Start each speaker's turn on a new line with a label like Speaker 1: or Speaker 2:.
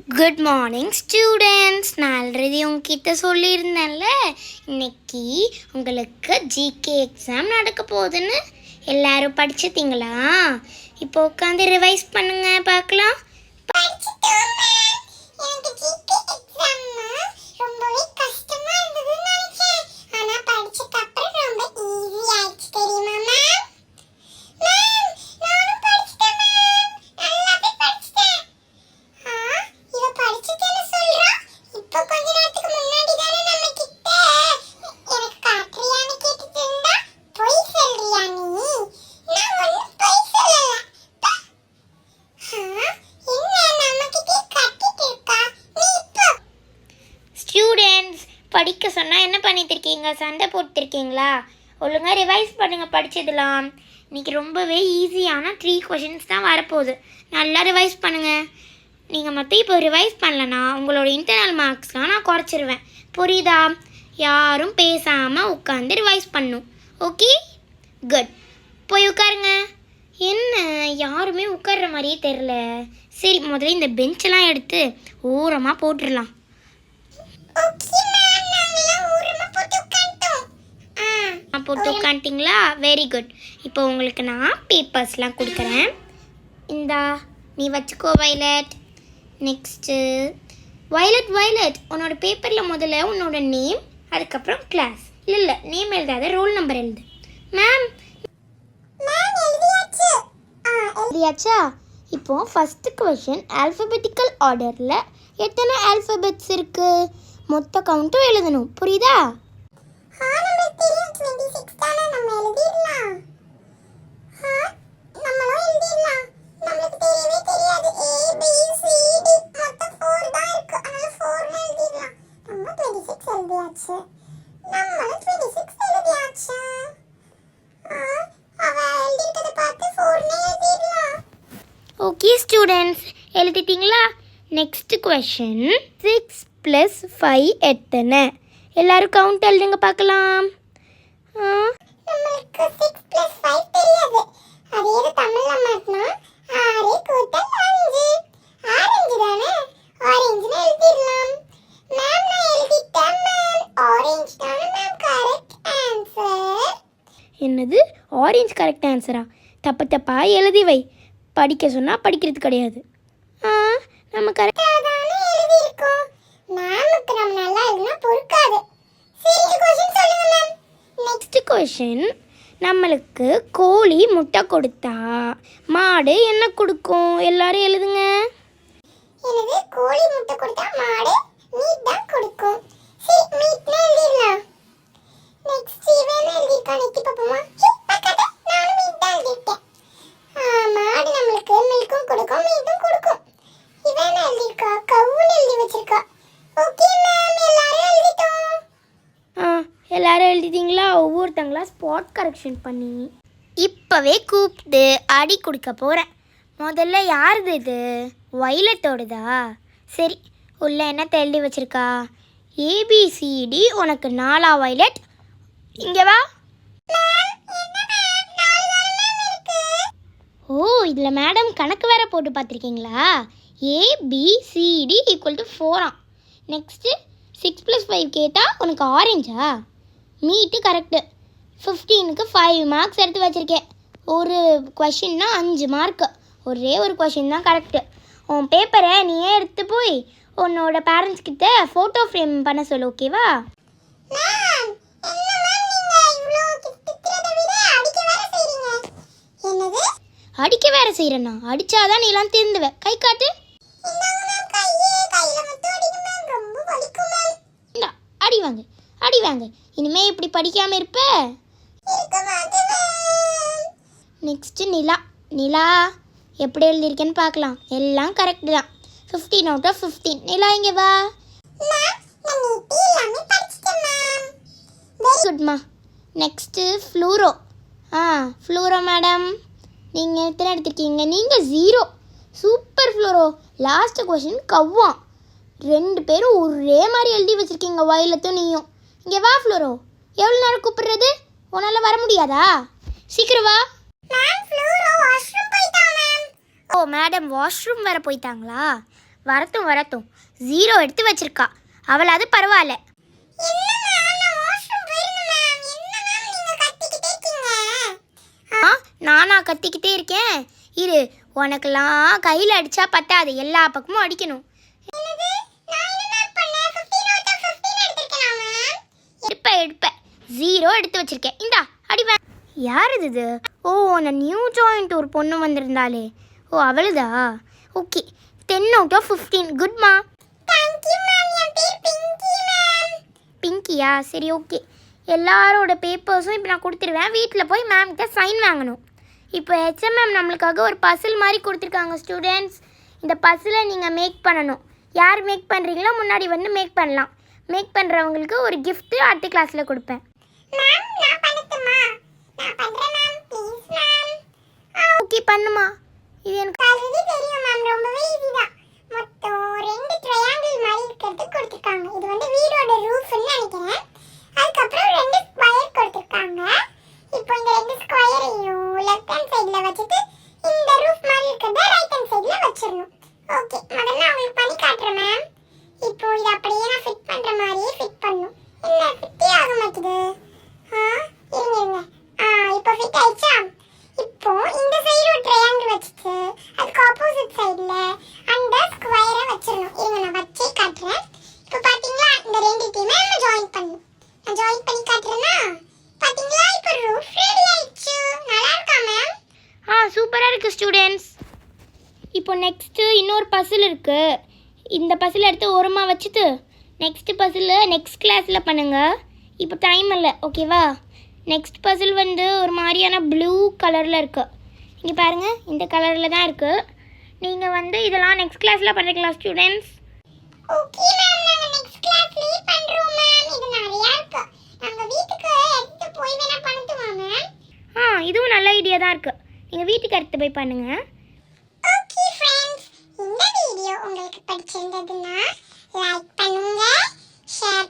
Speaker 1: Good morning students. நான் already உங்ககிட்ட சொல்லியிருந்தேன்ல, இன்னைக்கு உங்களுக்கு ஜிகே எக்ஸாம் நடக்க போகுதுன்னு. எல்லாரும் படிச்சிட்டிங்களா? இப்போ உட்காந்து ரிவைஸ் பண்ணுங்க பார்க்கலாம். ஸ்டூடெண்ட்ஸ், படிக்க சொன்னால் என்ன பண்ணிட்டு இருக்கீங்க? சண்டை போட்டுருக்கீங்களா? ஒழுங்காக ரிவைஸ் பண்ணுங்கள் படித்ததெல்லாம். இன்றைக்கி ரொம்பவே ஈஸியான 3 கொஷின்ஸ் தான் வரப்போகுது. நல்லா ரிவைஸ் பண்ணுங்கள். நீங்கள் மட்டும் இப்போ ரிவைஸ் பண்ணலன்னா உங்களோட இன்டர்னல் மார்க்ஸ்லாம் நான் குறைச்சிருவேன். புரியுதா? யாரும் பேசாமல் உட்காந்து ரிவைஸ் பண்ணும். Okay, good. போய் உட்காருங்க. என்ன யாருமே உட்கார்ற மாதிரியே தெரில. சரி, முதல்ல இந்த பெஞ்செல்லாம் எடுத்து ஓரமாக போட்டுடலாம். போட்டு உட்காந்துட்டிங்களா? Very good. இப்போ உங்களுக்கு நான் பேப்பர்ஸ்லாம் கொடுக்குறேன். இந்தா, நீ வச்சுக்கோ வைலட். நெக்ஸ்ட்டு வைலட், உன்னோட பேப்பரில் முதல்ல உன்னோட நேம், அதுக்கப்புறம் கிளாஸ். இல்லை நேம் எழுதாத, ரோல் நம்பர் எழுது. மேம் எழுதியாச்சா? இப்போ ஃபஸ்ட்டு கொஷின், ஆல்ஃபபெட்டிக்கல் ஆர்டரில் எத்தனை ஆல்ஃபபெட்ஸ் இருக்குது மொத்த கவுண்ட்டும் எழுதணும். புரியுதா? ஓகே ஸ்டூடெண்ட்ஸ், எழுதிட்டீங்களா? நெக்ஸ்ட் கொஷின், 6 + 5 எத்தனை? எல்லாரும் கவுண்ட் எழுதுங்க பார்க்கலாம்.
Speaker 2: நம்மளுக்கு 6 + 5 தெரியாது. அதே தமிழ்ல மாட்னா 6 + 5. ஆரஞ்சு தானே, ஆரஞ்சுன்னு எழுதிடலாம். மேம் நான் எழுதிட்டேன் மேம். ஆரஞ்சு தானே மேம் கரெக்ட் ஆன்சர்.
Speaker 1: என்னது, ஆரஞ்சு கரெக்ட் ஆன்சரா? தப்பா எழுதி வை. படிக்க சொன்னால் படிக்கிறது கிடையாது. நம்ம கரெக்டாக
Speaker 2: தானே எழுதியிருக்கோம். மேமுக்கு நம்ம நல்லா எழுதினா பொறுக்காது. சரி, கொஸ்டின் சொல்லுங்க மேம்.
Speaker 1: நெக்ஸ்ட் கொஷின், நம்மளுக்கு கோழி முட்டை கொடுத்தா மாடு என்ன கொடுக்கும்? எல்லாரும் எழுதுங்க.
Speaker 2: எனக்கு கோழி முட்டை கொடுத்தா மாடு மீட் தான் கொடுக்கும். சரி, மீட்னு எழுதிடலாம். நெக்ஸ்ட் இவன் எழுதியிருக்கான். நெக்ஸ்ட் பாப்போமா? பக்கத்துல நானும் மீட் தான் எழுதிட்டேன். மாடு நம்மளுக்கு மில்க்கும் கொடுக்கும், மீட்டும் கொடுக்கும். இவன் எழுதியிருக்கா, கவுன்னு எழுதி வச்சிருக்கா. ஓகே மேம், எல்லாரும் எழுதிட்டோம்.
Speaker 1: எல்லாரும் எழுதிட்டீங்களா? ஒவ்வொருத்தங்களா ஸ்பாட் கரெக்ஷன் பண்ணி இப்போவே கூப்பிட்டு அடி கொடுக்க போகிறேன். முதல்ல யாருது இது? வைலட்டோடுதா? சரி, உள்ள என்ன எழுதி வச்சிருக்கா? ஏபிசிடி உனக்கு 4 வைலட். இங்கே வா. ஓ, இதில் மேடம் கணக்கு வேற போட்டு பார்த்துருக்கீங்களா? ABCD = 4. நெக்ஸ்ட்டு 6 + 5 கேட்டால் உனக்கு ஆரஞ்சா? மீட்டு கரெக்டு. 15க்கு 5 மார்க்ஸ் எடுத்து வச்சுருக்கேன். ஒரு கொஷின்னா 5 மார்க்கு. ஒரே ஒரு கொஷின் தான் கரெக்டு. உன் பேப்பரை நீயே எடுத்து போய் உன்னோட பேரண்ட்ஸ் கிட்ட ஃபோட்டோ ஃப்ரேம் பண்ண சொல்லு. ஓகேவா? அடிக்க வேற செய்கிறேன்னா? அடித்தாதான் நீ எல்லாம் திருந்துவேன். கை காட்டு. அடி வாங்க. இனிமே இப்படி படிக்காம இருப்ப. நெக்ஸ்ட் நிலா எப்படி எழுதியிருக்கேன்னு பார்க்கலாம். எல்லாம் கரெக்டு தான். 15 out of 15. நிலா இங்கே வா. குட்மா. நெக்ஸ்ட்டு ஃப்ளூரோ. ஃப்ளூரோ மேடம், நீங்கள் எத்தனை எடுத்துருக்கீங்க? நீங்கள் 0. சூப்பர் ஃப்ளூரோ. லாஸ்ட் கொஷின் கவ்வான். 2 பேரும் ஒரே மாதிரி எழுதி வச்சுருக்கீங்க, வயலத்தும் நீயும். இங்கே வா ஃப்ளூரோ. எவ்வளோ நேரம் கூப்பிடுறது? உன்னால் வர முடியாதா? சீக்கிரம் வா.
Speaker 2: மேம் ஃப்ளூரோ வாஷ்ரூம் போயிட்டா மேம்.
Speaker 1: ஓ மேடம் வாஷ்ரூம் வேறு போயிட்டாங்களா? வரட்டும் வரட்டும். 0 எடுத்து வச்சிருக்கா. அவளாவது பரவாயில்ல.
Speaker 2: என்ன மேம் நான் வாஷ்ரூம் போயிருந்தேன் மேம். என்ன மேம் நீங்க கத்திக்கிட்டே இருக்கீங்க?
Speaker 1: ஆ நானா கத்திக்கிட்டே இருக்கேன்? இரு, உனக்கெல்லாம் கையில் அடித்தா பத்தாது, எல்லா பக்கமும் அடிக்கணும்.
Speaker 2: என்னது? நான் என்ன மேம் பண்ணேன்? 15 out of 15 எடுத்திருக்கேனா மேம்?
Speaker 1: எடுப்பேன் 0 எடுத்து வச்சிருக்கேன். இந்தா அடிப்பேன். யார் இது? ஓ, நான் நியூ ஜாயின்ட் ஒரு பொண்ணு வந்திருந்தாளே. ஓ அவளுதா? Okay, 10 out of 15. குட்மா.
Speaker 2: Thank you ma'am. என் பேர் பிங்கி மேம்.
Speaker 1: பிங்கியா? சரி ஓகே. எல்லாரோட பேப்பர்ஸும் இப்போ நான் கொடுத்துருவேன். வீட்டில் போய் மேம்கிட்ட சைன் வாங்கணும். இப்போ HMM நம்மளுக்காக ஒரு பசில் மாதிரி கொடுத்துருக்காங்க ஸ்டூடெண்ட்ஸ். இந்த பசிலை நீங்கள் மேக் பண்ணணும். யார் மேக் பண்ணுறீங்களோ முன்னாடி வந்து மேக் பண்ணலாம். மேக் பண்ணுறவங்களுக்கு ஒரு gift அடுத்த கிளாஸில் கொடுப்பேன்.
Speaker 2: மேம் நான் பண்ணட்டுமா? நான் பண்றேன் மேம். Please ma'am.
Speaker 1: ஓகே பண்ணுமா. இது எனக்கு
Speaker 2: ஆல்ரெடி தெரியும் மேம். ரொம்பவே ஈஸி தான். மொத்தம் 2 ட்ரையாங்கிள் மாதிரி இருக்கிறது கொடுத்துருக்காங்க. இது வந்து வீடோட ரூஃப்னு நினைக்கிறேன். அதுக்கப்புறம் 2 ஸ்கொயர் கொடுத்துருக்காங்க. இப்போ இந்த 2 ஸ்கொயரையும் லெஃப்ட் ஹேண்ட் சைடில் வச்சுட்டு இந்த ரூஃப் மாதிரி இருக்கிறத ரைட் ஹேண்ட் சைடில் வச்சிடணும். ஓகே, முதல்ல உங்களுக்கு பண்ணி காட்டுறேன் மேம். இப்போ இது அப்படியே நான் ஃபிட் பண்ணுற மாதிரியே ஃபிட் பண்ணணும். என்ன ஃபிட்டே ஆக மாட்டுது? இருங்க. இப்போ ஃபிட் ஆயிடுச்சா? இப்போ இந்த சைடு ஒரு ட்ரையாங்கிள் வச்சுட்டு அதுக்கு ஆப்போசிட் சைடில் அந்த ஸ்கொயரை வச்சிடணும். இருங்க நான் வச்சே காட்டுறேன். இப்போ பார்த்தீங்களா இந்த ரெண்டுத்தையுமே நம்ம ஜாயின் பண்ணணும். நான் ஜாயின் பண்ணி காட்டுறேன்னா பார்த்தீங்களா இப்போ ரூஃப் ரெடி ஆயிடுச்சு. நல்லா இருக்கா மேம்?
Speaker 1: சூப்பராக இருக்குது ஸ்டூடெண்ட்ஸ். இப்போ நெக்ஸ்ட்டு இன்னொரு பசில் இருக்குது. இந்த பசில் எடுத்து ஓரமாக வச்சுட்டு நெக்ஸ்ட் பசில் நெக்ஸ்ட் கிளாஸில் பண்ணுங்கள். இப்போ டைம் இல்லை, ஓகேவா? நெக்ஸ்ட் பசில் வந்து ஒரு மாதிரியான ப்ளூ கலரில் இருக்குது. இங்கே பாருங்கள், இந்த கலரில் தான் இருக்குது. நீங்கள் வந்து இதெல்லாம் நெக்ஸ்ட் கிளாஸில் பண்ணுறீங்களா ஸ்டூடெண்ட்ஸ்?
Speaker 2: ஓகே மேம், நாங்க நெக்ஸ்ட் கிளாஸ்லயே பண்றோம் மேம். இது நிறைய இருக்கு. நாங்க வீட்டுக்கு எடுத்து போய் வேணா பண்ணட்டுமா மேம்?
Speaker 1: இதுவும் நல்ல ஐடியா தான் இருக்குது. நீங்கள் வீட்டுக்கு எடுத்து போய் பண்ணுங்கள்.
Speaker 2: ஓகே ஃப்ரெண்ட்ஸ், இந்த வீடியோ உங்களுக்கு பிடிச்சிருந்ததுன்னா லைக் பண்ணுங்க, ஷேர்